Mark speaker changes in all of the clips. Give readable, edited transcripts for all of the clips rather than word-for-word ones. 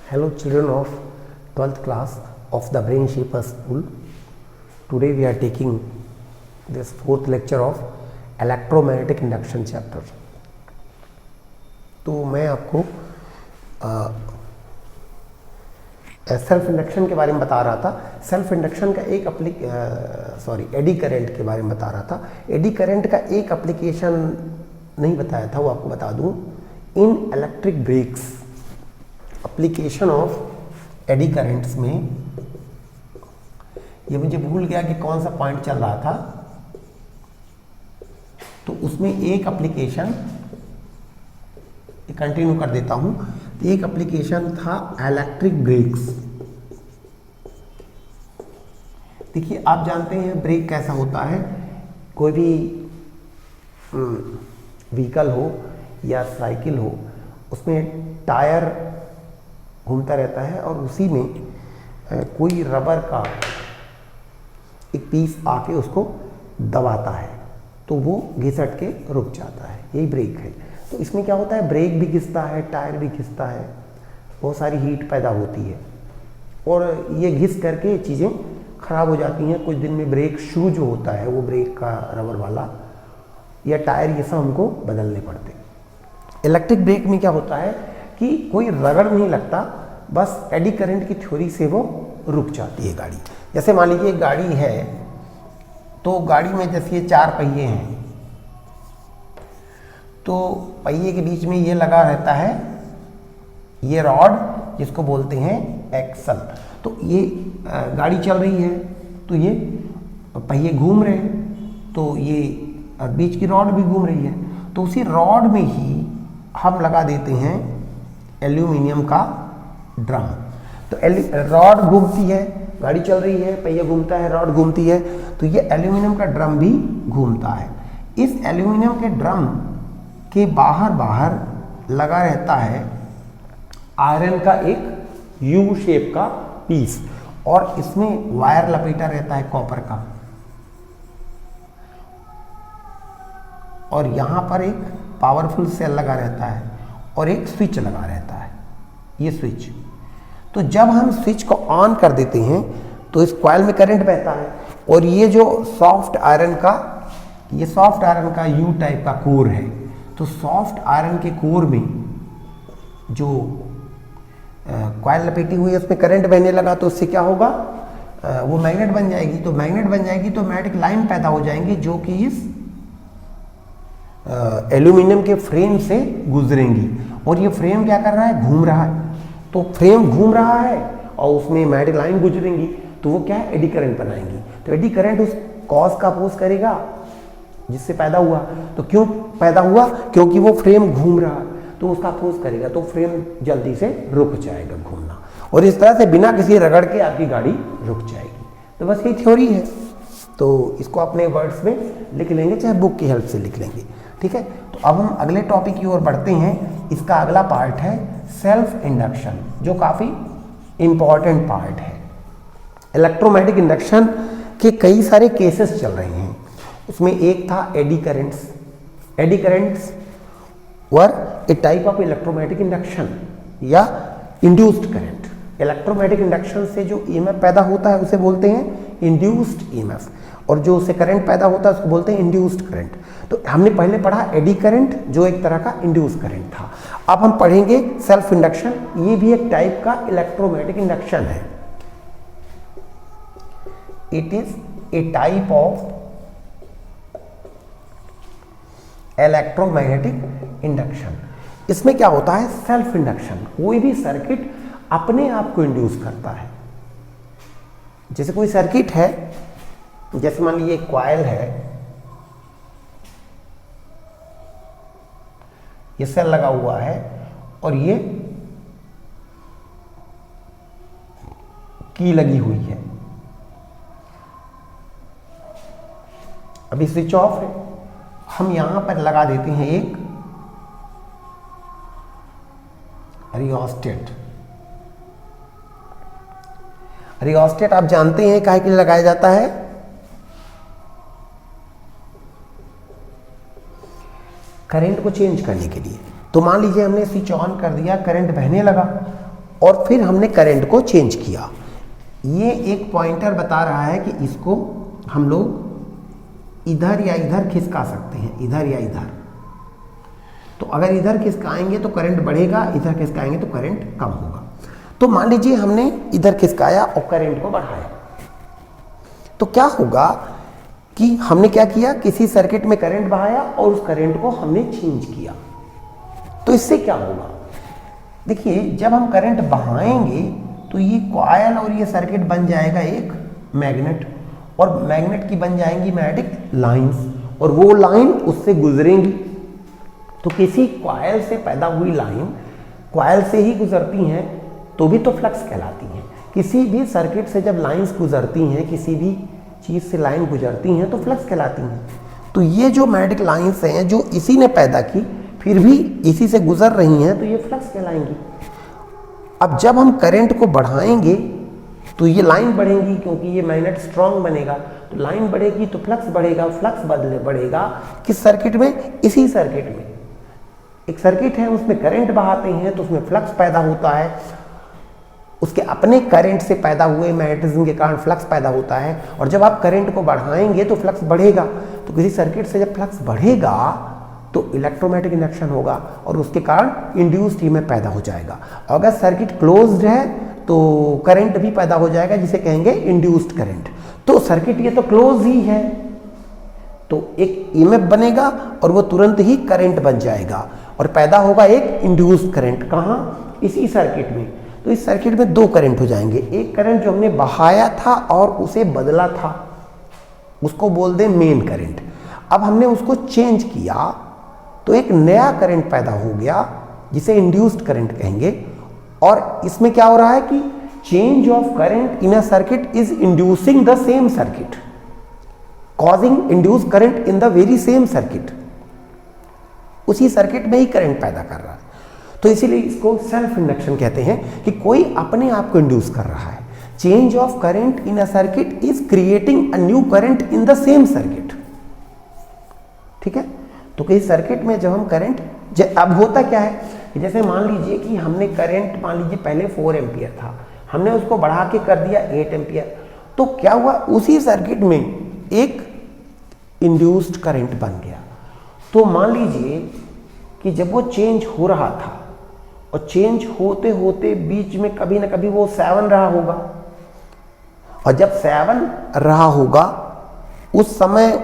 Speaker 1: Hello children of 12th class of the Brain Shaper School. Today we are taking this fourth lecture of electromagnetic induction chapter. तो मैं आपको self induction के बारे में बता रहा था। सेल्फ इंडक्शन का एक एडी करंट के बारे में बता रहा था। एडी करंट का एक एप्लीकेशन नहीं बताया था, वो आपको बता दूं। In electric brakes application of eddy currents में, ये मुझे भूल गया कि कौन सा पॉइंट चल रहा था, तो उसमें एक एप्लीकेशन कंटिन्यू कर देता हूं। एक एप्लीकेशन था इलेक्ट्रिक ब्रेक्स। देखिए, आप जानते हैं ब्रेक कैसा होता है। कोई भी व्हीकल हो या साइकिल हो, उसमें टायर घूमता रहता है और उसी में कोई रबर का एक पीस आके उसको दबाता है, तो वो घिसट के रुक जाता है। यही ब्रेक है। तो इसमें क्या होता है, ब्रेक भी घिसता है, टायर भी घिसता है, बहुत सारी हीट पैदा होती है और ये घिस करके चीज़ें खराब हो जाती हैं। कुछ दिन में ब्रेक शू जो होता है, वो ब्रेक का रबर वाला या टायर, ये सब हमको बदलने पड़ते हैं। इलेक्ट्रिक ब्रेक में क्या होता है कि कोई रगड़ नहीं लगता, बस एडी करंट की थ्योरी से वो रुक जाती है गाड़ी। जैसे मान लीजिए एक गाड़ी है, तो गाड़ी में जैसे ये 4 पहिए हैं, तो पहिए के बीच में ये लगा रहता है ये रॉड, जिसको बोलते हैं एक्सल। तो ये गाड़ी चल रही है, तो ये पहिए घूम रहे हैं, तो ये बीच की रॉड भी घूम रही है। तो उसी रॉड में ही हम लगा देते हैं एल्यूमिनियम का ड्रम। तो रॉड घूमती है, गाड़ी चल रही है, पहिया घूमता है, रॉड घूमती है, तो ये एल्यूमिनियम का ड्रम भी घूमता है। इस एल्यूमिनियम के ड्रम के बाहर लगा रहता है आयरन का एक यू शेप का पीस, और इसमें वायर लपेटा रहता है कॉपर का, और यहां पर एक पावरफुल सेल लगा रहता है और एक स्विच लगा रहता है, ये स्विच। तो जब हम स्विच को ऑन कर देते हैं तो इस कॉइल में करंट बहता है, और ये जो सॉफ्ट आयरन का यू टाइप का कोर है, तो सॉफ्ट आयरन के कोर में जो कॉइल लपेटी हुई है, उसमें करंट बहने लगा, तो उससे क्या होगा, वो मैग्नेट बन जाएगी। तो मैग्नेट बन जाएगी तो मैग्नेटिक लाइन पैदा हो जाएंगे, जो कि इस एल्यूमिनियम के फ्रेम से गुजरेंगी। और ये फ्रेम क्या कर रहा है, घूम रहा है। तो फ्रेम घूम रहा है और उसमें मैग्नेटिक लाइन गुजरेंगी, तो वो क्या है, एडी करंट बनाएंगी। तो एडी करंट उस कॉज का अपोज करेगा जिससे पैदा हुआ। तो क्यों पैदा हुआ, क्योंकि वो फ्रेम घूम रहा है, तो उसका अपोज करेगा, तो फ्रेम जल्दी से रुक जाएगा घूमना, और इस तरह से बिना किसी रगड़ के आपकी गाड़ी रुक जाएगी। तो बस यही थ्योरी है। तो इसको अपने वर्ड्स में लिख लेंगे, चाहे बुक की हेल्प से लिख लेंगे, ठीक है। तो अब हम अगले टॉपिक की ओर बढ़ते हैं। इसका अगला पार्ट है सेल्फ इंडक्शन, जो काफ़ी इंपॉर्टेंट पार्ट है। इलेक्ट्रोमैग्नेटिक इंडक्शन के कई सारे केसेस चल रहे हैं। उसमें एक था eddy currents. Eddy currents were A type of electromagnetic induction या इंड्यूस्ड करंट। इलेक्ट्रोमैग्नेटिक इंडक्शन से जो ईएमएफ पैदा होता है उसे बोलते हैं इंड्यूस्ड ईएमएफ, और जो उससे करंट पैदा होता है उसको बोलते हैं इंड्यूस्ड करंट। तो हमने पहले पढ़ा एडी करंट, जो एक तरह का इंड्यूस्ड करंट था। अब हम पढ़ेंगे सेल्फ इंडक्शन। ये भी एक टाइप का इलेक्ट्रोमैग्नेटिक इंडक्शन है। It is a type of electromagnetic induction. इसमें क्या होता है, सेल्फ इंडक्शन। कोई भी सर्किट अपने आप को इंड्यूस करता है। जैसे कोई सर्किट है, जैसे मान लीजिए एक कॉइल है, ये सेल लगा हुआ है और ये की लगी हुई है। अभी स्विच ऑफ है, हम यहां पर लगा देते हैं एक रियोस्टेट। रियोस्टेट आप जानते हैं काहे के लिए लगाया जाता है, करंट को चेंज करने के लिए। तो मान लीजिए हमने स्विच ऑन कर दिया, करंट बहने लगा, और फिर हमने करंट को चेंज किया। ये एक पॉइंटर बता रहा है कि इसको हम लोग इधर या इधर खिसका सकते हैं, इधर या इधर। तो अगर इधर खिसकाएंगे तो करंट बढ़ेगा, इधर खिसकाएंगे तो करंट कम होगा। तो मान लीजिए हमने इधर खिसकाया और करंट को बढ़ाया, तो क्या होगा कि हमने क्या किया, किसी सर्किट में करंट बहाया और उस करंट को हमने चेंज किया। तो इससे क्या होगा, देखिए जब हम करंट बहाएंगे तो ये कॉइल और ये सर्किट बन जाएगा एक मैग्नेट, और मैग्नेट की बन जाएंगी मैग्नेटिक लाइंस, और वो लाइन उससे गुजरेंगी। तो किसी कॉइल से पैदा हुई लाइन कॉइल से ही गुजरती हैं तो भी तो फ्लक्स कहलाती हैं। किसी भी सर्किट से जब लाइंस गुजरती हैं, किसी भी चीज़ से लाइन गुजरती हैं तो फ्लक्स कहलाती हैं। तो ये जो मैग्नेटिक लाइंस हैं जो इसी ने पैदा की, फिर भी इसी से गुजर रही हैं, तो ये फ्लक्स कहलाएंगी। अब जब हम करंट को बढ़ाएंगे तो ये लाइन बढ़ेंगी, क्योंकि ये मैग्नेट स्ट्रांग बनेगा, तो लाइन बढ़ेगी तो फ्लक्स बढ़ेगा। फ्लक्स बढ़ेगा किस सर्किट में, इसी सर्किट में। एक सर्किट है उसमें करंट बहाते हैं तो उसमें फ्लक्स पैदा होता है, उसके अपने करंट से पैदा हुए मैग्नेटिज्म के कारण फ्लक्स पैदा होता है। और जब आप करंट को बढ़ाएंगे तो फ्लक्स बढ़ेगा। तो किसी सर्किट से जब फ्लक्स बढ़ेगा तो इलेक्ट्रोमैग्नेटिक इंडक्शन होगा और उसके कारण इंड्यूस्ड ईएमएफ पैदा हो जाएगा। अगर सर्किट क्लोज्ड है तो करंट भी पैदा हो जाएगा, जिसे कहेंगे इंड्यूस्ड करंट। तो सर्किट ये तो क्लोज ही है, तो एक ईएमएफ बनेगा और वो तुरंत ही करंट बन जाएगा और पैदा होगा एक इंड्यूस्ड करंट। कहाँ, इसी सर्किट में। तो इस सर्किट में दो करंट हो जाएंगे, एक करंट जो हमने बहाया था और उसे बदला था, उसको बोल दें मेन करंट। अब हमने उसको चेंज किया तो एक नया करंट पैदा हो गया जिसे इंड्यूस्ड करंट कहेंगे। और इसमें क्या हो रहा है कि change of current in a circuit is inducing the same circuit, causing induced current in the very same circuit. उसी सर्किट में ही करंट पैदा कर रहा है। तो इसीलिए इसको सेल्फ इंडक्शन कहते हैं कि कोई अपने आप को इंड्यूस कर रहा है। Change of current in a circuit is creating a new current in the same circuit. ठीक है, तो किसी सर्किट में जब हम करंट, अब होता क्या है कि जैसे मान लीजिए कि हमने करंट, मान लीजिए पहले 4 एम्पियर था, हमने उसको बढ़ा के कर दिया 8 एम्पियर। तो क्या हुआ, उसी सर्किट में एक इंड्यूस्ड करंट बन गया। तो मान लीजिए कि जब वो चेंज हो रहा था और चेंज होते होते बीच में कभी ना कभी वो 7 रहा होगा, और जब 7 रहा होगा उस समय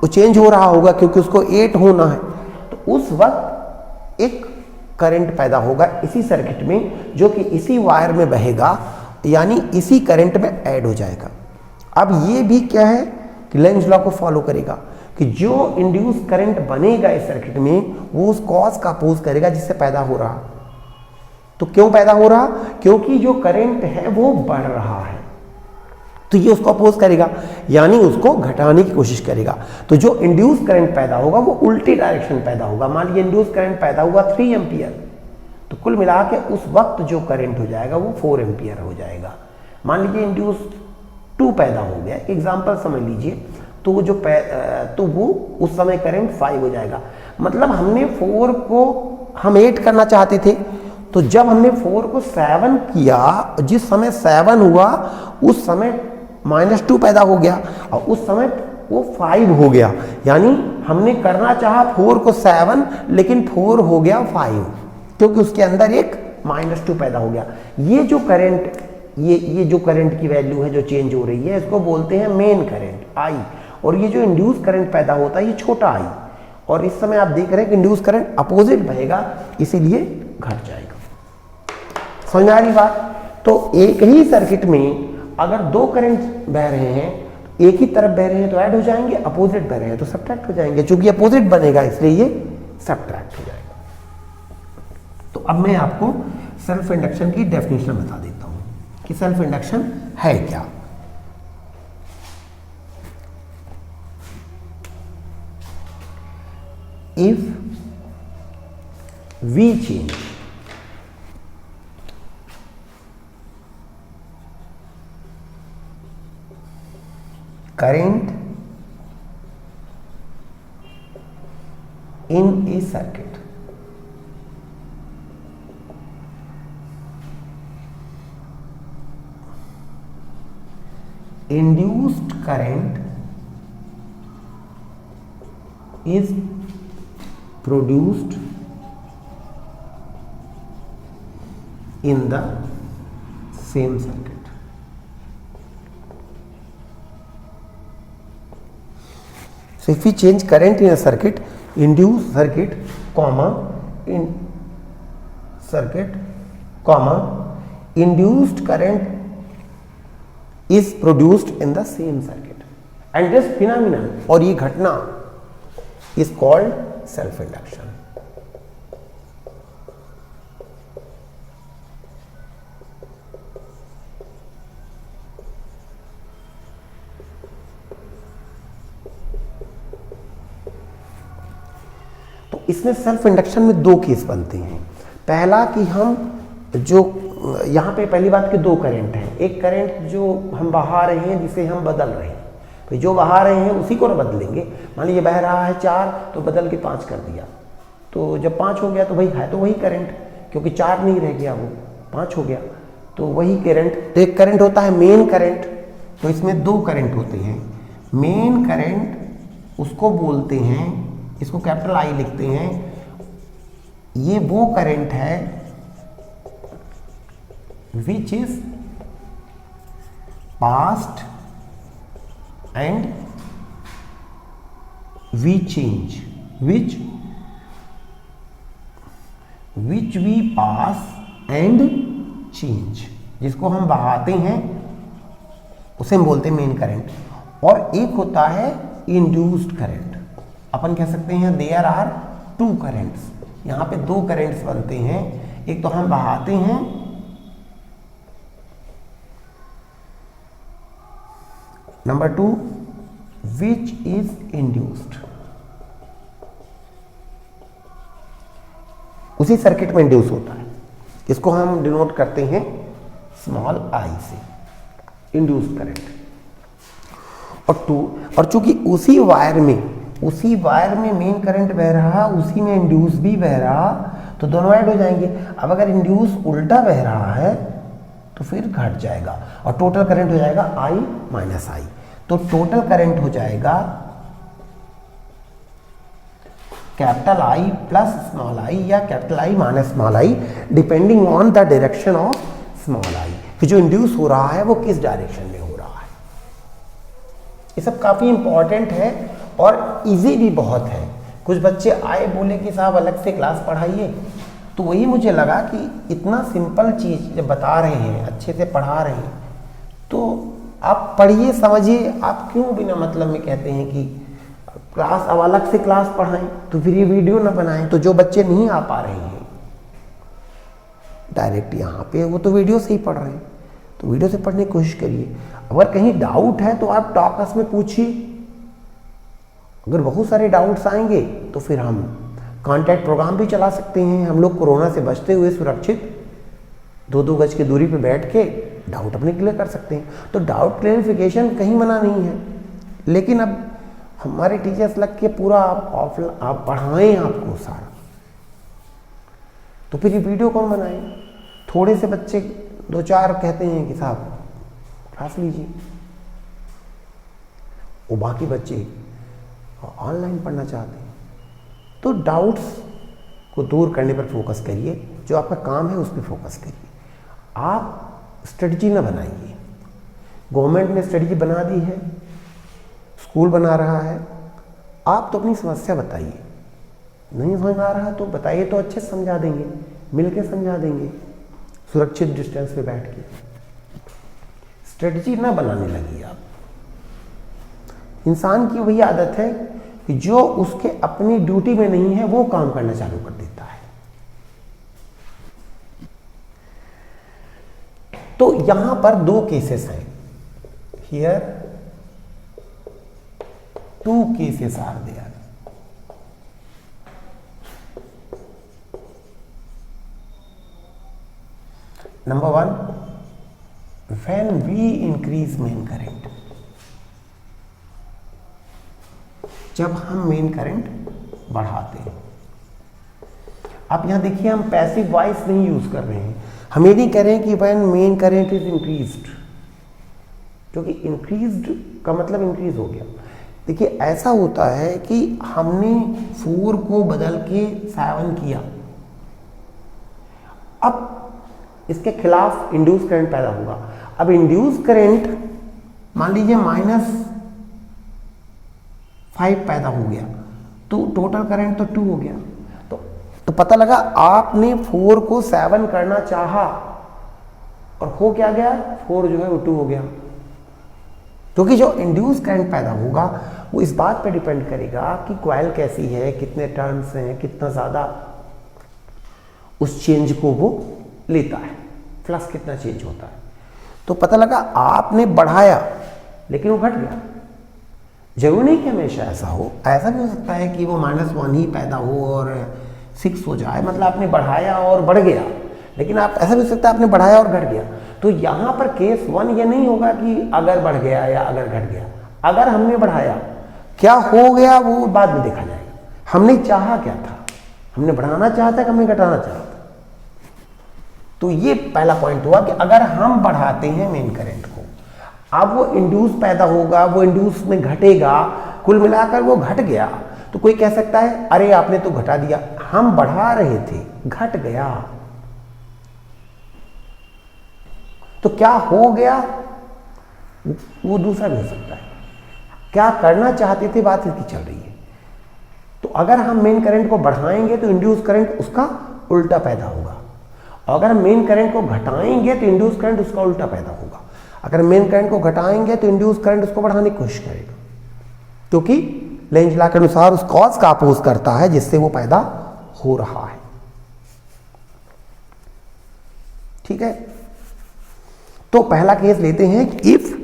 Speaker 1: वो चेंज हो रहा होगा क्योंकि उसको 8 होना है। तो उस वक्त एक करंट पैदा होगा इसी सर्किट में जो कि इसी वायर में बहेगा, यानी इसी करंट में ऐड हो जाएगा। अब ये भी क्या है कि लेंज लॉ को फॉलो करेगा कि जो इंड्यूस करंट बनेगा इस सर्किट में वो उस कॉज का अपोज करेगा जिससे पैदा हो रहा। तो क्यों पैदा हो रहा, क्योंकि जो करंट है वो बढ़ रहा है, तो ये उसको अपोज करेगा, यानी उसको घटाने की कोशिश करेगा। तो जो इंड्यूस करंट पैदा होगा वो उल्टी डायरेक्शन पैदा होगा। मान लीजिए इंड्यूस करंट पैदा हुआ 3 एम्पियर, तो कुल मिला के उस वक्त जो करंट हो जाएगा वो 4 एम्पियर हो जाएगा। मान लीजिए इंड्यूस 2 पैदा हो गया, एग्जाम्पल समझ लीजिए, तो वो जो तो वो उस समय करंट 5 हो जाएगा। मतलब हमने 4 को हम 8 करना चाहते थे, तो जब हमने 4 को 7 किया, जिस समय 7 हुआ उस समय -2 पैदा हो गया और उस समय वो 5 हो गया। यानी हमने करना चाहा 4 को 7, लेकिन 4 हो गया 5, क्योंकि उसके अंदर एक -2 पैदा हो गया। ये जो करंट, ये जो करंट की वैल्यू है जो चेंज हो रही है, इसको बोलते हैं मेन करंट आई। और ये जो इंड्यूस करंट पैदा होता है ये छोटा आई। और इस समय आप देख रहे हैं कि इंड्यूस करंट अपोजिट बहेगा, इसीलिए घट जाएगा। समझ में आ रही बात? तो एक ही सर्किट में अगर 2 करंट बह रहे हैं, एक ही तरफ बह रहे हैं तो ऐड हो जाएंगे, अपोजिट बह रहे हैं तो सब्ट्रैक्ट हो जाएंगे। चूंकि अपोजिट बनेगा इसलिए ये सब्ट्रैक्ट हो जाएगा। तो अब मैं आपको सेल्फ इंडक्शन की डेफिनेशन बता देता हूं कि सेल्फ इंडक्शन है क्या। If we change current in a circuit, induced current is produced in the same circuit. So if we change current in a circuit, induced circuit comma in circuit comma induced current is produced in the same circuit, and this phenomenon और ये घटना is called self induction. तो इसमें self induction में दो case बनते हैं। पहला कि हम जो यहाँ पे पहली बात कि दो करंट हैं, एक करंट जो हम बहा रहे हैं जिसे हम बदल रहे हैं, तो जो बहा रहे हैं उसी को ना बदलेंगे। मान लीजिए बह रहा है 4 तो बदल के 5 कर दिया, तो जब 5 हो गया तो भाई है तो वही करंट, क्योंकि 4 नहीं रह गया, वो 5 हो गया, तो वही करंट। एक करंट होता है मेन करंट, तो इसमें दो करंट होते हैं। मेन करंट उसको बोलते हैं, इसको कैपिटल आई लिखते हैं, ये वो करंट है which is passed and we change, which we pass and change, जिसको हम बहाते हैं उसे हम बोलते हैं मेन करंट। और एक होता है इंड्यूस्ड करंट, अपन कह सकते हैं देयर आर टू करंट्स, यहाँ पे दो करंट्स बनते हैं। एक तो हम बहाते हैं, नंबर 2 विच इज इंड्यूस्ड, उसी सर्किट में इंड्यूस होता है। इसको हम डिनोट करते हैं स्मॉल आई से, इंड्यूस्ड करंट। और चूंकि उसी वायर में मेन करंट बह रहा, उसी में इंड्यूस भी बह रहा, तो दोनों ऐड हो जाएंगे। अब अगर इंड्यूस उल्टा बह रहा है तो फिर घट जाएगा और टोटल करंट हो जाएगा I माइनस आई। तो टोटल करंट हो जाएगा capital I plus small I या capital I minus small I, depending on the direction of small I, कि जो इंड्यूस हो रहा है वो किस डायरेक्शन में हो रहा है। ये सब काफी इंपॉर्टेंट है और इजी भी बहुत है। कुछ बच्चे आए बोले कि साहब अलग से क्लास पढ़ाइए, तो वही मुझे लगा कि इतना सिंपल चीज जब बता रहे हैं, अच्छे से पढ़ा रहे हैं, तो आप पढ़िए समझिए। आप क्यों बिना मतलब में कहते हैं कि क्लास अब अलग से क्लास पढ़ाएं, तो फिर ये वीडियो ना बनाएं। तो जो बच्चे नहीं आ पा रहे हैं डायरेक्ट यहाँ पे, वो तो वीडियो से ही पढ़ रहे हैं, तो वीडियो से पढ़ने की कोशिश करिए। अगर कहीं डाउट है तो आप टॉकर्स में पूछिए। अगर बहुत सारे डाउट्स आएंगे तो फिर हम कॉन्टैक्ट प्रोग्राम भी चला सकते हैं। हम लोग कोरोना से बचते हुए सुरक्षित 2-2 गज की दूरी पे बैठ के डाउट अपने क्लियर कर सकते हैं। तो डाउट क्लियरिफिकेशन कहीं मना नहीं है, लेकिन अब हमारे टीचर्स लग के पूरा आप पढ़ाएं आपको सारा, तो फिर ये वीडियो कौन बनाए। थोड़े से बच्चे 2-4 कहते हैं कि साहब क्लास लीजिए, वो बाकी बच्चे ऑनलाइन पढ़ना चाहते हैं। तो डाउट्स को दूर करने पर फोकस करिए, जो आपका काम है उस पर फोकस करिए। आप स्ट्रेटजी ना बनाइए। गवर्नमेंट ने स्ट्रेटजी बना दी है, स्कूल बना रहा है, आप तो अपनी समस्या बताइए। नहीं समझ आ रहा तो बताइए, तो अच्छे से समझा देंगे, मिलके समझा देंगे, सुरक्षित डिस्टेंस पे बैठ के। स्ट्रेटजी ना बनाने लगी आप। इंसान की वही आदत है कि जो उसके अपनी ड्यूटी में नहीं है वो काम करना चालू कर देता है। तो यहां पर 2 केसेस हैं। Here 2 cases are there. Number 1, when we increase main current, जब हम मेन करंट बढ़ाते हैं। आप यहां देखिए, हम पैसिव वॉइस नहीं यूज कर रहे हैं। हम ये नहीं कह रहे हैं कि when main current is increased, क्योंकि इंक्रीज्ड का मतलब इंक्रीज हो गया। देखिए ऐसा होता है कि हमने 4 को बदल के 7 किया, अब इसके खिलाफ इंड्यूस करंट पैदा होगा। अब इंड्यूस करंट मान लीजिए -5 पैदा हो गया, तो टोटल करंट तो 2 हो गया। तो पता लगा आपने 4 को 7 करना चाहा और हो क्या गया, 4 जो है वो 2 हो गया। क्योंकि जो इंड्यूस करंट पैदा होगा वो इस बात पे डिपेंड करेगा कि कॉइल कैसी है, कितने टर्न्स हैं, कितना ज़्यादा उस चेंज को वो लेता है, फ्लक्स कितना चेंज होता है। तो पता लगा आपने बढ़ाया लेकिन वो घट गया। जरूरी नहीं कि हमेशा ऐसा हो, ऐसा भी हो सकता है कि वो -1 ही पैदा हो और 6 हो जाए, मतलब आपने बढ़ाया और बढ़ गया। लेकिन आप ऐसा भी हो सकता है आपने बढ़ाया और घट गया। तो यहाँ पर केस 1 ये नहीं होगा कि अगर बढ़ गया या अगर घट गया। अगर हमने बढ़ाया, क्या हो गया वो बाद में देखा जाएगा। हमने चाहा क्या था, हमने बढ़ाना चाहता कि हमने घटाना चाहता। तो ये पहला पॉइंट हुआ कि अगर हम बढ़ाते हैं मेन करंट को, अब वो इंड्यूस पैदा होगा, वो इंड्यूस में घटेगा, कुल मिलाकर वो घट गया। तो कोई कह सकता है अरे आपने तो घटा दिया, हम बढ़ा रहे थे घट गया। तो क्या हो गया वो दूसरा भी हो सकता है। क्या करना चाहते थे बात इसकी चल रही है। तो अगर हम मेन करंट को बढ़ाएंगे तो इंड्यूस करंट उसका उल्टा पैदा होगा, और अगर हम मेन करंट को घटाएंगे तो इंड्यूस करंट उसका उल्टा पैदा होगा। अगर मेन करंट को घटाएंगे तो इंड्यूस करंट उसको बढ़ाने की कोशिश करेगा, क्योंकि लेंज लॉ के अनुसार उस कॉज का अपोज करता है जिससे वो पैदा हो रहा है। ठीक है, तो पहला केस लेते हैं कि if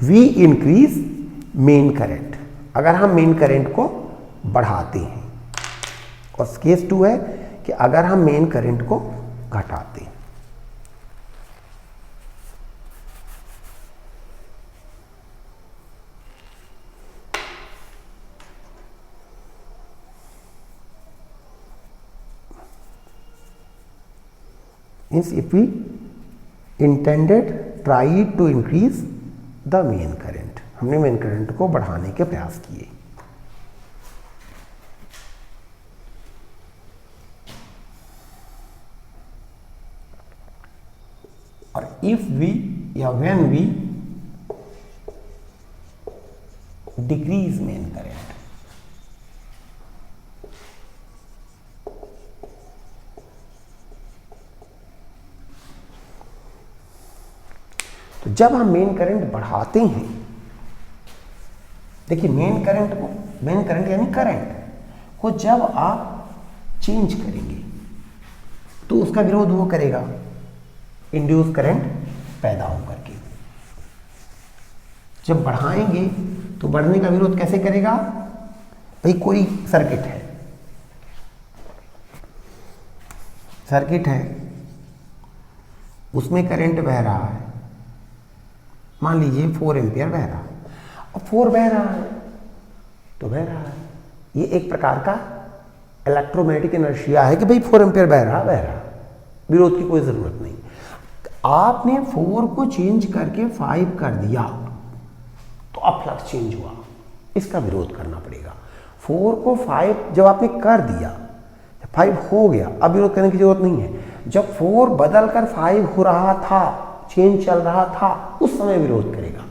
Speaker 1: we increase main current, अगर हम मेन करंट को बढ़ाते हैं। और केस 2 है कि अगर हम मेन करंट को घटाते हैं। Means if we intended try to increase the main current, हमने मेन करंट को बढ़ाने के प्रयास किए। और इफ वी या when we decrease main current, तो जब हम मेन करंट बढ़ाते हैं, देखिए मेन करंट यानी करंट को जब आप चेंज करेंगे तो उसका विरोध वो करेगा इंड्यूस करंट पैदा होकर के। जब बढ़ाएंगे तो बढ़ने का विरोध कैसे करेगा, भाई कोई सर्किट है उसमें करंट बह रहा है, मान लीजिए 4 एम्पियर बह रहा है, और 4 बह रहा है तो बह रहा है। ये एक प्रकार का इलेक्ट्रोमैग्नेटिक इनर्शिया है कि भाई 4 एम्पियर बह रहा, विरोध की कोई जरूरत नहीं। आपने 4 को चेंज करके 5 कर दिया तो अब फ्लक्स चेंज हुआ, इसका विरोध करना पड़ेगा। 4 को 5 जब आपने कर दिया, 5 हो गया, अब विरोध करने की जरूरत नहीं है। जब 4 बदल कर 5 हो रहा था, चेंज चल रहा था, उस समय विरोध करेगा।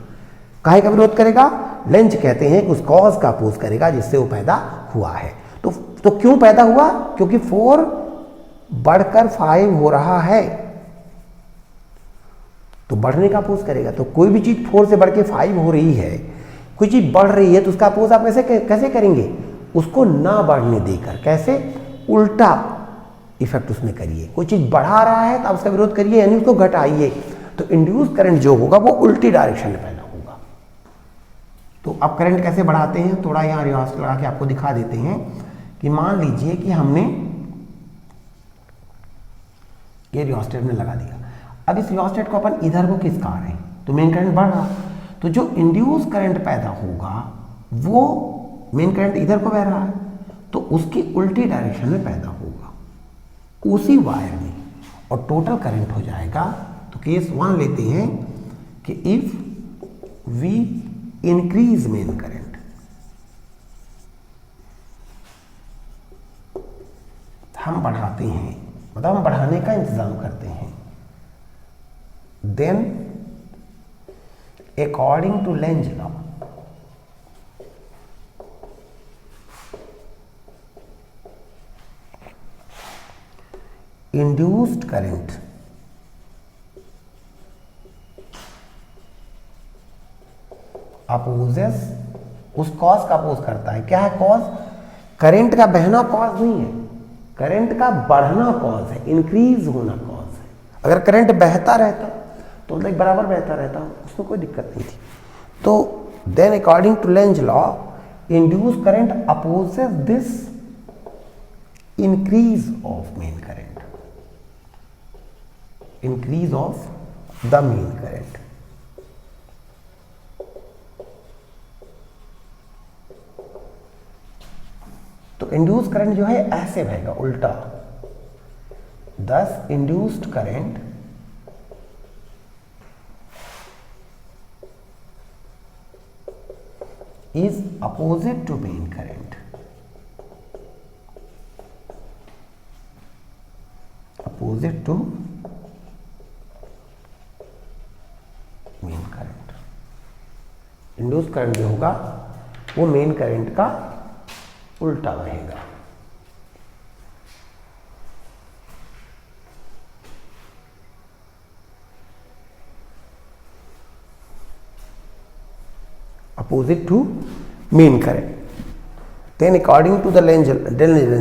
Speaker 1: काहे का विरोध करेगा, लेंज कहते हैं कि उस कॉज का अपोज करेगा जिससे वो पैदा हुआ है। तो क्यों पैदा हुआ, क्योंकि 4 बढ़कर 5 हो रहा है तो बढ़ने का अपोज करेगा। तो कोई भी चीज 4 से बढ़ के 5 हो रही है, कोई चीज बढ़ रही है, तो उसका अपोज आप कैसे करेंगे, उसको ना बढ़ने देकर, कैसे, उल्टा इफेक्ट उसमें करिए। कोई चीज बढ़ा रहा है तो आप उसका विरोध करिए, यानी उसको घटाइए। तो इंड्यूस करंट जो होगा वो उल्टी डायरेक्शन में पैदा होगा। तो अब करंट कैसे बढ़ाते हैं, थोड़ा यहाँ रियोस्टेट लगा के आपको दिखा देते हैं कि मान लीजिए कि हमने ये रियोस्टेट में लगा दिया। अब इस रियोस्टेट को अपन इधर को खिसका रहे हैं तो मेन करंट बढ़ रहा, तो जो इंड्यूस करंट पैदा होगा वो मेन करंट इधर को बह रहा है तो उसकी उल्टी डायरेक्शन में पैदा होगा उसी वायर में, और टोटल करंट हो जाएगा। तो केस 1 लेते हैं कि if we increase main current, हम बढ़ाते हैं, मतलब हम बढ़ाने का इंतजाम करते हैं। Then according to Lenz law, induced current opposes, उस कॉज का अपोज करता है। क्या है कॉज? करंट का बहना कॉज नहीं है, करंट का बढ़ना कॉज है, इंक्रीज होना कॉज है। अगर करंट बहता रहता तो मतलब बराबर बहता रहता, उसमें कोई दिक्कत नहीं थी। तो then according to Lenz law induce current opposes this increase of main current, increase of the main current. तो इंड्यूस करंट जो है ऐसे बहेगा उल्टा, this induced current is opposite to main current, opposite to main current। Induce current जो होगा वो main current का उल्टा रहेगा। opposite to main current। Then according to the Lenz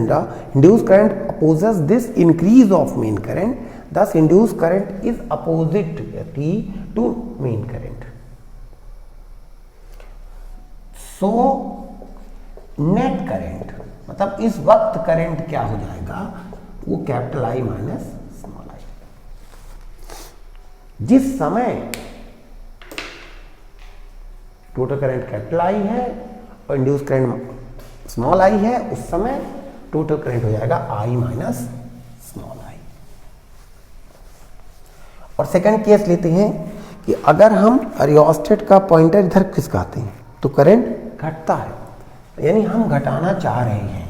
Speaker 1: law, induced current opposes this increase of main current, thus induced current is opposite to main current। So net current मतलब इस वक्त current क्या हो जाएगा, वो कैपिटल I माइनस स्मॉल आई। जिस समय total current capital I है और इंड्यूस करंट स्मॉल आई है, उस समय टोटल करंट हो जाएगा आई माइनस स्मॉल आई। और सेकंड केस लेते हैं कि अगर हम रियोस्टेट का पॉइंटर इधर खिसकाते हैं तो करंट घटता है, यानी हम घटाना चाह रहे हैं,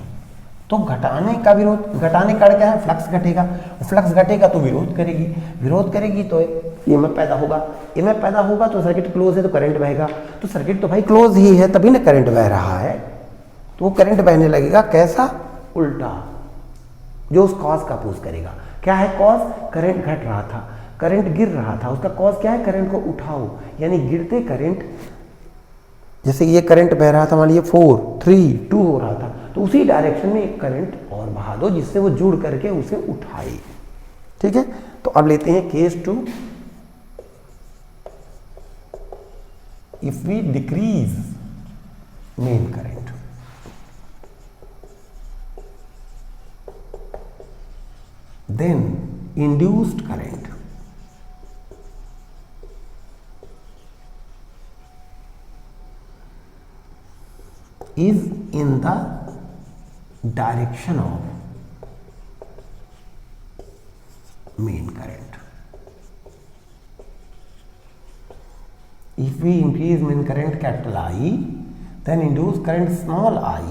Speaker 1: तो घटाने का विरोध, घटाने का क्या है, फ्लक्स घटेगा, फ्लक्स घटेगा तो विरोध करेगी, विरोध करेगी तो ईएमएफ पैदा होगा, ईएमएफ पैदा होगा तो सर्किट क्लोज है तो करंट बहेगा, तो सर्किट तो भाई क्लोज ही है तभी ना करंट बह रहा है, तो वो करंट बहने लगेगा कैसा, उल्टा, जो उस कॉज का अपोज करेगा। क्या है कॉज? करंट घट रहा था, करंट गिर रहा था, उसका कॉज क्या है, करंट को उठाओ, यानी गिरते करंट, जैसे ये करंट बह रहा था मान लीजिए 4 3 2 हो रहा था, तो उसी डायरेक्शन में एक करंट और बहा दो जिससे वो जुड़ करके उसे उठाए। ठीक है, तो अब लेते हैं case 2। If we decrease main current, then induced current is in the direction of main current। If we increase main current capital I, then induced current small I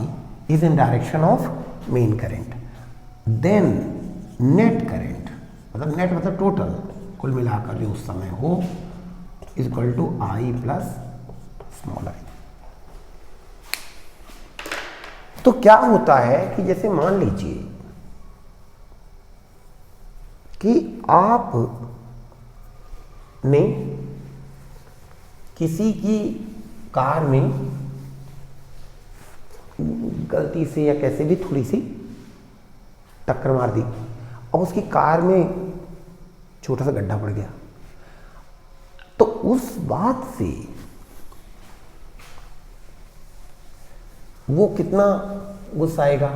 Speaker 1: is in direction of main current। Then net current मतलब net मतलब total, कुल मिलाकर जो उस समय हो, is equal to I plus small I. तो क्या होता है कि जैसे मान लीजिए कि आप ने किसी की कार में गलती से या कैसे भी थोड़ी सी टक्कर मार दी और उसकी कार में छोटा सा गड्ढा पड़ गया, तो उस बात से वो कितना गुस्सा आएगा।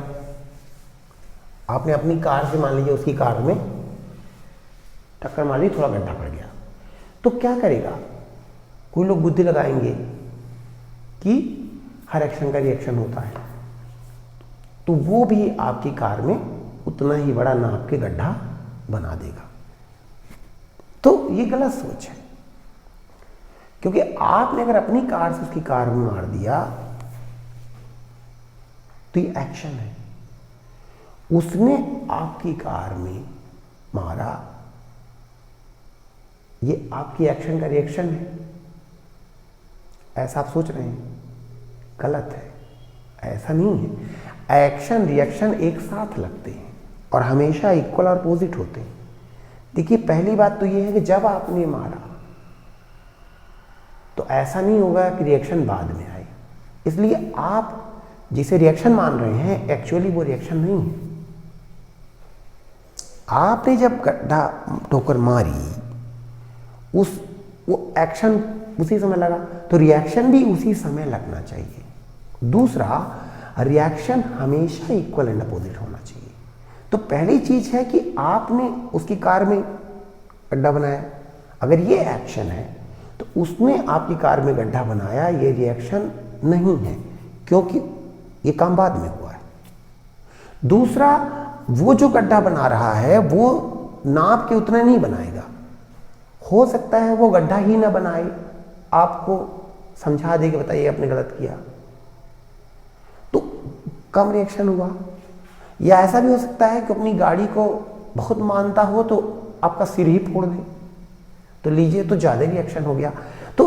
Speaker 1: आपने अपनी कार से मान लीजिए उसकी कार में टक्कर मार ली, थोड़ा गड्ढा पड़ गया, तो क्या करेगा, कोई लोग बुद्धि लगाएंगे कि हर एक्शन का रिएक्शन होता है, तो वो भी आपकी कार में उतना ही बड़ा नाप के गड्ढा बना देगा। तो ये गलत सोच है, क्योंकि आपने अगर अपनी कार से उसकी कार में मार दिया तो ये एक्शन है, उसने आपकी कार में मारा, ये आपकी एक्शन का रिएक्शन है। ऐसा आप सोच रहे हैं, गलत है, ऐसा नहीं है। एक्शन रिएक्शन एक साथ लगते हैं और हमेशा इक्वल और अपोजिट होते हैं। देखिए, पहली बात तो ये है कि जब आपने मारा तो ऐसा नहीं होगा कि रिएक्शन बाद में आए, इसलिए आप जिसे रिएक्शन मान रहे हैं एक्चुअली वो रिएक्शन नहीं है। आपने जब गड्ढा ठोकर मारी, वो एक्शन उसी समय लगा, तो रिएक्शन भी उसी समय लगना चाहिए। दूसरा, रिएक्शन हमेशा इक्वल एंड अपोजिट होना चाहिए। तो पहली चीज है कि आपने उसकी कार में गड्ढा बनाया, अगर ये एक्शन है तो उसने आपकी कार में गड्ढा बनाया, ये रिएक्शन नहीं है, क्योंकि ये काम बाद में हुआ है। दूसरा, वो जो गड्ढा बना रहा है वो नाप के उतना नहीं बनाएगा, हो सकता है वो गड्ढा ही ना बनाए, आपको समझा दे कि बताइए आपने गलत किया, तो कम रिएक्शन हुआ। या ऐसा भी हो सकता है कि अपनी गाड़ी को बहुत मानता हो तो आपका सिर ही फोड़ दे, तो लीजिए, तो ज्यादा रिएक्शन हो गया। तो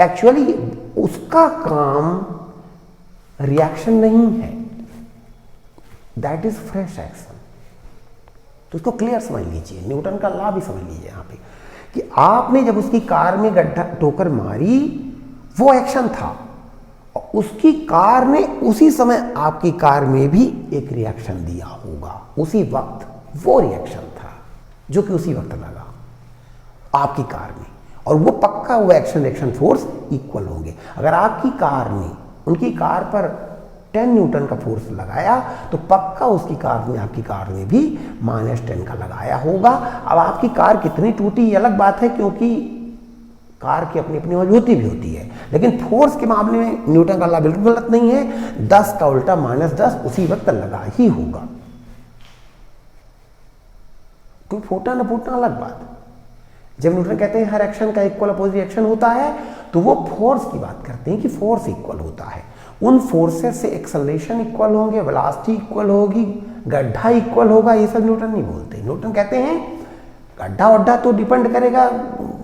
Speaker 1: एक्चुअली उसका काम रिएक्शन नहीं है, दैट इज फ्रेश एक्शन। तो इसको क्लियर समझ लीजिए, न्यूटन का लॉ भी समझ लीजिए यहाँ पे कि आपने जब उसकी कार में गड्ढा ठोकर मारी, वो एक्शन था, और उसकी कार ने उसी समय आपकी कार में भी एक रिएक्शन दिया होगा, उसी वक्त वो रिएक्शन था जो कि उसी वक्त लगा आपकी कार में, और वो पक्का वो एक्शन रिएक्शन फोर्स इक्वल होंगे। अगर आपकी कार ने उनकी कार पर 10 न्यूटन का फोर्स लगाया तो पक्का उसकी कार में, आपकी कार में भी -10 का लगाया होगा। अब आपकी कार कितनी टूटी ये अलग बात है, क्योंकि कार की अपनी अपनी मजबूती भी होती है, लेकिन फोर्स के मामले में न्यूटन का लॉ बिल्कुल गलत नहीं है। 10 का उल्टा -10 उसी वक्त लगा ही होगा, क्योंकि फूटना न फूटना अलग बात। जब न्यूटन कहते हैं हर एक्शन का इक्वल अपोजिट रिएक्शन होता है, तो वो फोर्स की बात करते हैं कि फोर्स इक्वल होता है। उन फोर्सेस से एक्सेलरेशन इक्वल होंगे, वेलोसिटी इक्वल होगी, गड्ढा इक्वल होगा, ये सब न्यूटन नहीं बोलते। न्यूटन कहते हैं गड्ढा वड्ढा तो डिपेंड करेगा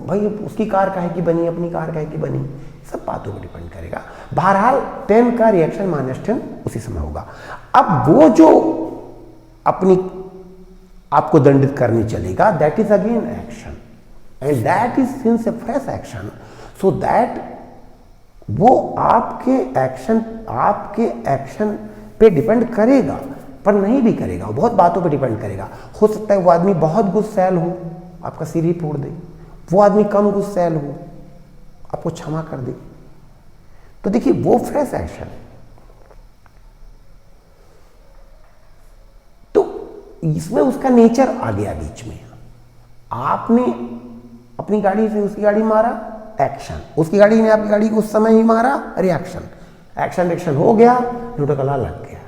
Speaker 1: भाई, उसकी कार काहे की बनी, अपनी कार काहे की बनी, सब बातों पर डिपेंड करेगा। बहरहाल 10 का रिएक्शन -10 उसी समय होगा। अब वो जो अपनी आपको दंडित करने चलेगा, that is again action, and that is since A fresh action, so that वो आपके एक्शन पे डिपेंड करेगा, पर नहीं भी करेगा, वो बहुत बातों पे डिपेंड करेगा। हो सकता है वो आदमी बहुत गुस्सैल हो, आपका सिर ही फोड़ दे, वो आदमी कम गुस्सैल हो, आपको क्षमा कर दे। तो देखिए, वो फ्रेश एक्शन। तो इसमें उसका नेचर आ गया बीच में। आपने अपनी गाड़ी से उसकी गाड़ी मारा, एक्शन, उसकी गाड़ी ने आपकी गाड़ी को उस समय ही मारा, रिएक्शन, एक्शन रिएक्शन हो गया, न्यूटन का लॉ लग गया।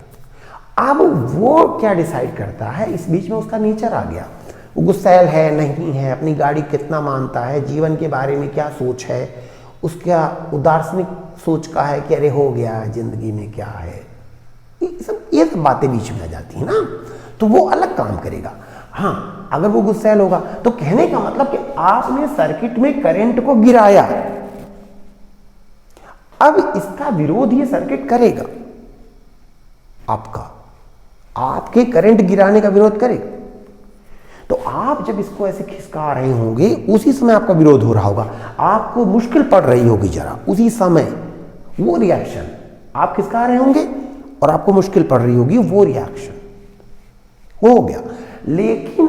Speaker 1: अब वो क्या डिसाइड करता है, इस बीच में उसका नेचर आ गया, वो गुस्सैल है नहीं है, अपनी गाड़ी कितना मानता है, जीवन के बारे में क्या सोच है, उसका दार्शनिक सोच का है कि अरे हो गया, जिंदगी में क्या है, ये सब बातें बीच में आ जाती है ना, तो वो अलग काम करेगा। हाँ, अगर वो गुस्सैल होगा तो कहने का मतलब कि आपने सर्किट में करंट को गिराया, अब इसका विरोध ये सर्किट करेगा, आपके करंट गिराने का विरोध करेगा। तो आप जब इसको ऐसे खिसका रहे होंगे, उसी समय आपका विरोध हो रहा होगा, आपको मुश्किल पड़ रही होगी जरा, उसी समय वो रिएक्शन, आप खिसका रहे होंगे और आपको मुश्किल पड़ रही होगी, वो रिएक्शन हो गया। लेकिन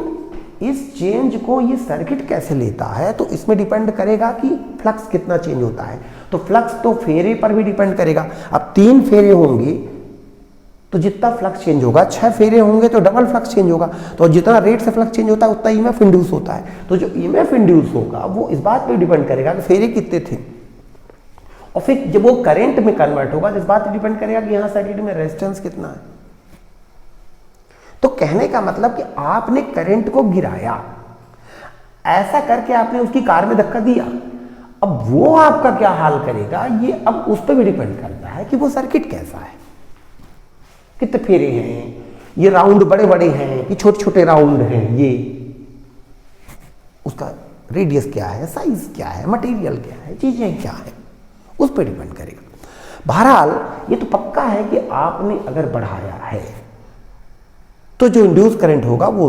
Speaker 1: इस चेंज को ये सर्किट कैसे लेता है, तो इसमें डिपेंड करेगा कि फ्लक्स कितना चेंज होता है। तो फ्लक्स तो फेरे पर भी डिपेंड करेगा। अब 3 फेरे होंगे तो जितना फ्लक्स चेंज होगा, 6 फेरे होंगे तो डबल फ्लक्स चेंज होगा, तो जितना रेट से फ्लक्स चेंज होता है उतना ईएमएफ इंड्यूस होता है। तो जो ईएमएफ इंड्यूस होगा वो इस बात पर डिपेंड करेगा कि फेरे कितने थे, और फिर जब वो करंट में कन्वर्ट होगा तो इस बात पर डिपेंड करेगा कि यहाँ सर्किट में रेजिस्टेंस कितना है। तो कहने का मतलब कि आपने करंट को गिराया, ऐसा करके आपने उसकी कार में धक्का दिया, अब वो आपका क्या हाल करेगा, ये अब उस पर भी डिपेंड करता है कि वो सर्किट कैसा है, कितने फेरे हैं, ये राउंड बड़े बड़े हैं कि छोटे छोटे राउंड हैं, ये उसका रेडियस क्या है, साइज क्या है, मटेरियल क्या है, चीजें क्या है, उस पर डिपेंड करेगा। बहरहाल ये तो पक्का है कि आपने अगर बढ़ाया है तो जो इंड्यूस करंट होगा वो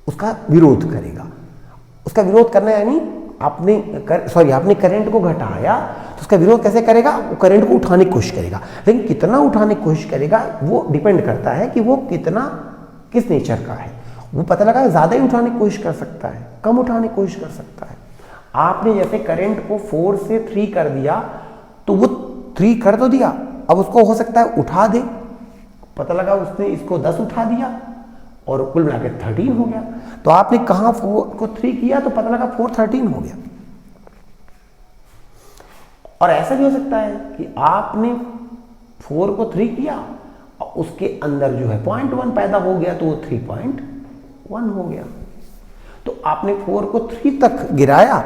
Speaker 1: उसका विरोध करेगा। उसका विरोध करना यानी आपने करंट को घटाया तो उसका विरोध कैसे करेगा, वो करंट को उठाने की कोशिश करेगा, लेकिन कितना उठाने की कोशिश करेगा वो डिपेंड करता है कि वो कितना किस नेचर का है। वो पता लगा ज्यादा ही उठाने की कोशिश कर सकता है, कम उठाने की कोशिश कर सकता है। आपने जैसे करंट को 4 से 3 कर दिया तो वो 3 कर तो दिया, अब उसको हो सकता है उठा दे, पता लगा उसने इसको 10 उठा दिया और कुल मिलाकर 13 हो गया। तो आपने कहा 4 को 3 किया तो पता लगा 4 13 हो गया। और ऐसा भी हो सकता है कि आपने 4 को 3 किया और उसके अंदर जो है 0.1 पैदा हो गया तो वो 3.1 हो गया। तो आपने 4 को 3 तक गिराया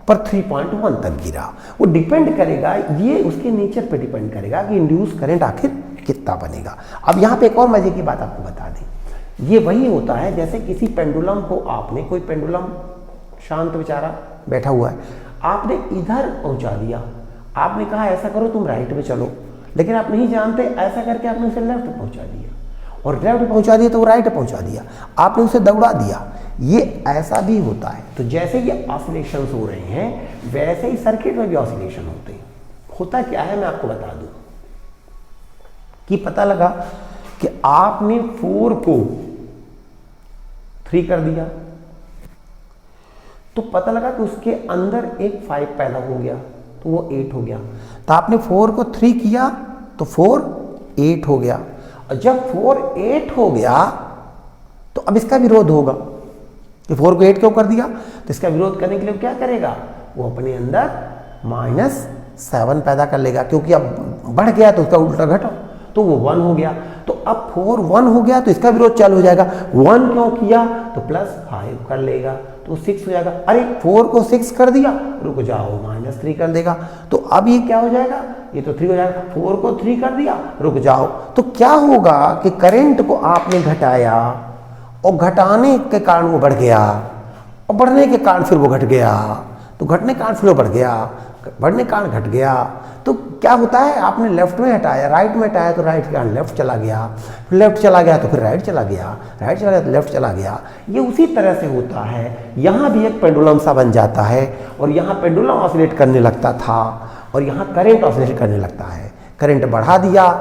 Speaker 1: पर 3.1 तक गिरा। वो डिपेंड करेगा, ये उसके नेचर पे डिपेंड करेगा कि इंड्यूस करंट आखिर कितना बनेगा। अब यहां पे एक और मजे की बात आपको बता दें, ये वही होता है जैसे किसी पेंडुलम को, आपने कोई पेंडुलम शांत बेचारा बैठा हुआ है, आपने इधर पहुंचा दिया, आपने कहा ऐसा करो तुम राइट में चलो, लेकिन आप नहीं जानते, ऐसा करके आपने उसे लेफ्ट पहुंचा दिया और लेफ्ट पहुंचा दिया तो वो राइट पहुंचा दिया, आपने उसे दौड़ा दिया। ये ऐसा भी होता है। तो जैसे ये ऑसिलेशंस हो रहे हैं वैसे ही सर्किट में भी ऑसिलेशन होते हैं। होता क्या है मैं आपको बता दूं कि पता लगा कि आपने 4 को 3 कर दिया तो पता लगा कि उसके अंदर एक 5 पैदा हो गया तो वो 8 हो गया। तो आपने 4 को 3 किया तो 4 8 हो गया, और जब 4 8 हो गया तो अब इसका विरोध होगा कि 4 को 8 क्यों कर दिया, तो इसका विरोध करने के लिए क्या करेगा, वो अपने अंदर -7 पैदा कर लेगा, क्योंकि अब बढ़ गया तो उसका उल्टा घटाओ तो वो 1 हो गया। तो अब 4 1 हो गया तो इसका विरोध चालू हो जाएगा, 1 क्यों किया तो +5 कर लेगा तो 6 हो जाएगा। अरे 4 को 6 कर दिया, रुक जाओ -3 कर देगा, तो अब ये क्या हो जाएगा, ये तो 3 हो जाएगा। 4 को 3 कर दिया, रुक जाओ, तो क्या होगा कि करंट को आपने घटाया और घटाने के कारण वो बढ़ गया और बढ़ने के कारण फिर वो घट गया, तो घटने के कारण फिर वो बढ़ गया, बढ़ने के कारण घट गया। तो क्या होता है, आपने लेफ्ट में हटाया, राइट में हटाया तो राइट के कारण लेफ्ट चला गया, फिर लेफ्ट चला गया तो फिर राइट चला गया, राइट चला गया तो लेफ्ट चला गया। ये उसी तरह से होता है। यहाँ भी एक पेंडुलम सा बन जाता है और यहाँ पेंडुलम ऑसिलेट करने लगता था और यहाँ करंट ऑसिलेट करने लगता है। करंट बढ़ा दिया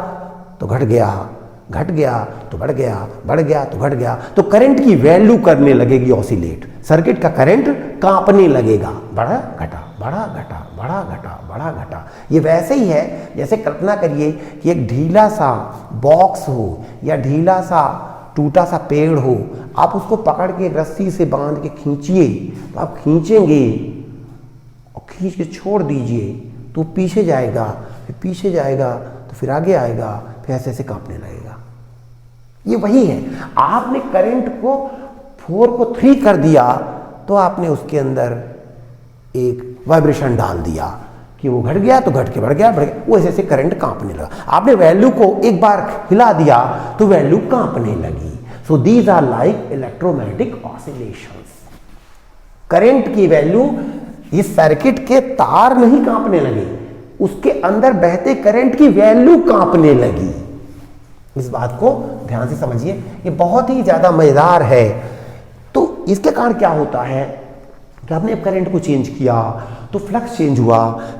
Speaker 1: तो घट गया, घट गया तो बढ़ गया, बढ़ गया तो घट गया, तो करंट की वैल्यू करने लगेगी ऑसिलेट, सर्किट का करंट कांपने लगेगा, बढ़ा घटा, बढ़ा घटा, बढ़ा घटा, बढ़ा घटा। ये वैसे ही है जैसे कल्पना करिए कि एक ढीला सा बॉक्स हो या ढीला सा टूटा सा पेड़ हो, आप उसको पकड़ के रस्सी से बांध के खींचिए, तो आप खींचेंगे और खींच के छोड़ दीजिए तो पीछे जाएगा, फिर पीछे जाएगा तो फिर आगे आएगा, फिर ऐसे ऐसे कांपने लगेगा। ये वही है, आपने करंट को 4 को 3 कर दिया तो आपने उसके अंदर एक वाइब्रेशन डाल दिया कि वो घट गया तो घट के बढ़ गया, बढ़ गया, वो ऐसे ऐसे करंट कांपने लगा। आपने वैल्यू को एक बार हिला दिया तो वैल्यू कांपने लगी। So these are like electromagnetic oscillations. Current की वैल्यू, इस सर्किट के तार नहीं कांपने लगे, उसके अंदर बहते करंट की वैल्यू कांपने लगी। इस बात को ध्यान से समझिए, ये बहुत ही ज्यादा मजेदार है। तो इसके कारण क्या होता है कि आपने अब करंट को चेंज किया तो फ्लक्स चेंज हुआ,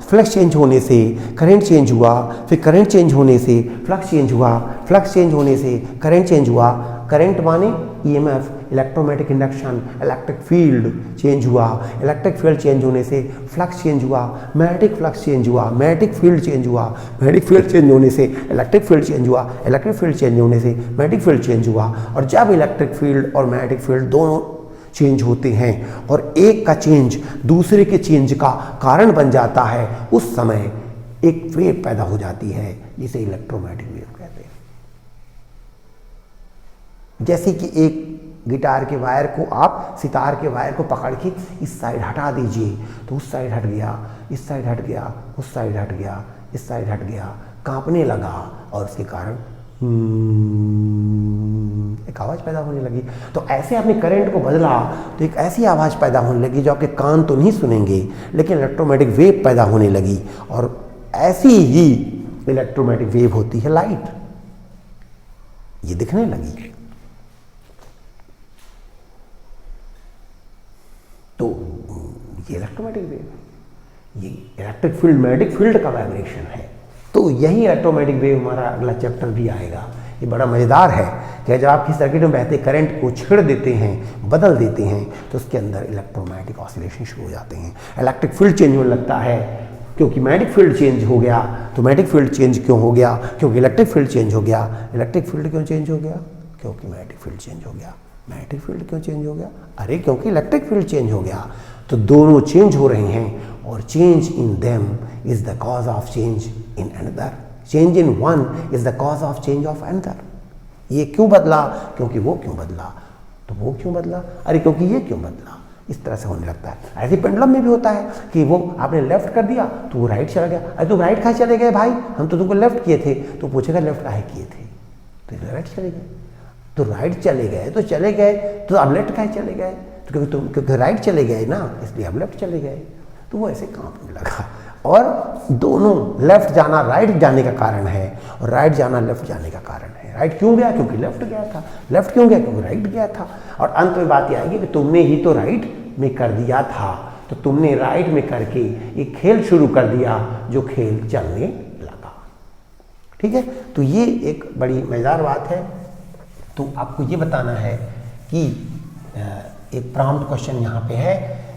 Speaker 1: फ्लक्स चेंज होने से करंट चेंज हुआ, फिर करंट चेंज होने से फ्लक्स चेंज हुआ, फ्लक्स चेंज होने से करंट चेंज हुआ। करंट माने EMF, electromagnetic induction, electric field change हुआ, इलेक्ट्रिक फील्ड चेंज होने से फ्लक्स चेंज हुआ, मैग्नेटिक फ्लक्स चेंज हुआ, मैग्नेटिक फील्ड चेंज हुआ, मैग्नेटिक फील्ड चेंज होने से इलेक्ट्रिक फील्ड चेंज हुआ, इलेक्ट्रिक फील्ड चेंज होने से मैग्नेटिक फील्ड चेंज हुआ। और जब इलेक्ट्रिक फील्ड और मैग्नेटिक फील्ड दोनों चेंज होते हैं और एक का चेंज दूसरे के चेंज का कारण बन जाता है, उस समय एक वेव पैदा हो जाती है जिसे इलेक्ट्रोमैग्नेटिक वेव कहते हैं। जैसे कि एक गिटार के वायर को आप सितार के वायर को पकड़ के इस साइड हटा दीजिए, तो उस साइड हट गया, इस साइड हट गया, उस साइड हट गया, इस साइड हट गया, कांपने लगा और उसके कारण एक आवाज़ पैदा होने लगी। तो ऐसे आपने करंट को बदला तो एक ऐसी आवाज़ पैदा होने लगी जो आपके कान तो नहीं सुनेंगे, लेकिन इलेक्ट्रोमैग्नेटिक वेव पैदा होने लगी। और ऐसी ही इलेक्ट्रोमैग्नेटिक वेव होती है लाइट, ये दिखने लगी। तो ये इलेक्ट्रोमैग्नेटिक वेव है, ये इलेक्ट्रिक फील्ड मैग्नेटिक फील्ड का वाइब्रेशन है। तो यही इलेक्ट्रोमैग्नेटिक वेव हमारा अगला चैप्टर भी आएगा। ये बड़ा मज़ेदार है कि जब आप किसी सर्किट में बहते करंट को छेड़ देते हैं, बदल देते हैं, तो उसके अंदर इलेक्ट्रोमैग्नेटिक ऑसिलेशन शुरू हो जाते हैं, इलेक्ट्रिक फील्ड चेंज होने लगता है। क्योंकि मैग्नेटिक फील्ड चेंज हो गया, तो मैग्नेटिक फील्ड चेंज क्यों हो गया? क्योंकि इलेक्ट्रिक फील्ड चेंज हो गया। इलेक्ट्रिक फील्ड क्यों चेंज हो गया? क्योंकि मैग्नेटिक फील्ड चेंज हो गया। मैग्नेटिक फील्ड क्यों चेंज हो गया? अरे क्योंकि इलेक्ट्रिक फील्ड चेंज हो गया। तो दोनों चेंज हो रहे हैं और change in them is the cause of change in another. Change in one is the cause of change of another. ये क्यों बदला? क्योंकि वो क्यों बदला, तो वो क्यों बदला, अरे क्योंकि ये क्यों बदला। इस तरह से होने लगता है। ऐसे पेंडुलम में भी होता है कि वो आपने लेफ्ट कर दिया तो वो राइट चला गया। अरे तुम राइट कहाँ चले गए भाई, हम तो तुमको लेफ्ट किए थे। तो पूछेगा लेफ्ट काहे किए थे, तो राइट चले गए। तो राइट चले गए तो चले गए, तो अब लेफ्ट काहे चले गए, तो क्योंकि राइट चले गए ना, इसलिए अब लेफ्ट चले गए। तो वो ऐसे कांपने लगा। और दोनों लेफ्ट जाना राइट जाने का कारण है और राइट जाना लेफ्ट जाने का कारण है। राइट क्यों गया? क्योंकि लेफ्ट गया था। लेफ्ट क्यों गया? क्योंकि राइट गया था। और अंत में बात यह आएगी कि तुमने ही तो राइट में कर दिया था, तो तुमने राइट में करके एक खेल शुरू कर दिया जो खेल चलने लगा। ठीक है, तो ये एक बड़ी मज़ेदार बात है। तो आपको ये बताना है कि एक प्रॉम्प्ट क्वेश्चन यहाँ पे है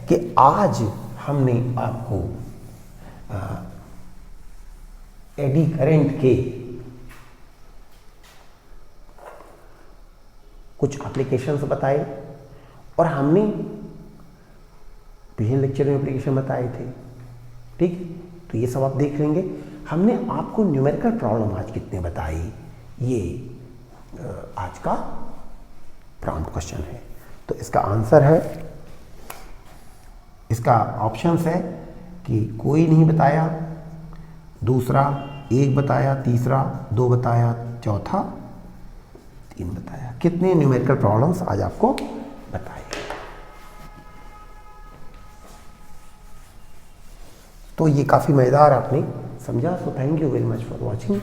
Speaker 1: कि आज हमने आपको एडी करंट के कुछ एप्लीकेशंस बताए और हमने पिछले लेक्चर में एप्लीकेशन बताए थे। ठीक, तो ये सब आप देख लेंगे। हमने आपको न्यूमेरिकल प्रॉब्लम आज कितने बताई, ये आज का प्रॉम्प्ट क्वेश्चन है। तो इसका आंसर है, इसका ऑप्शंस है कि कोई नहीं बताया, दूसरा एक बताया, तीसरा दो बताया, चौथा तीन बताया। कितने न्यूमेरिकल प्रॉब्लम्स आज आपको बताए। तो ये काफ़ी मज़ेदार आपने समझा। So thank you very much for watching.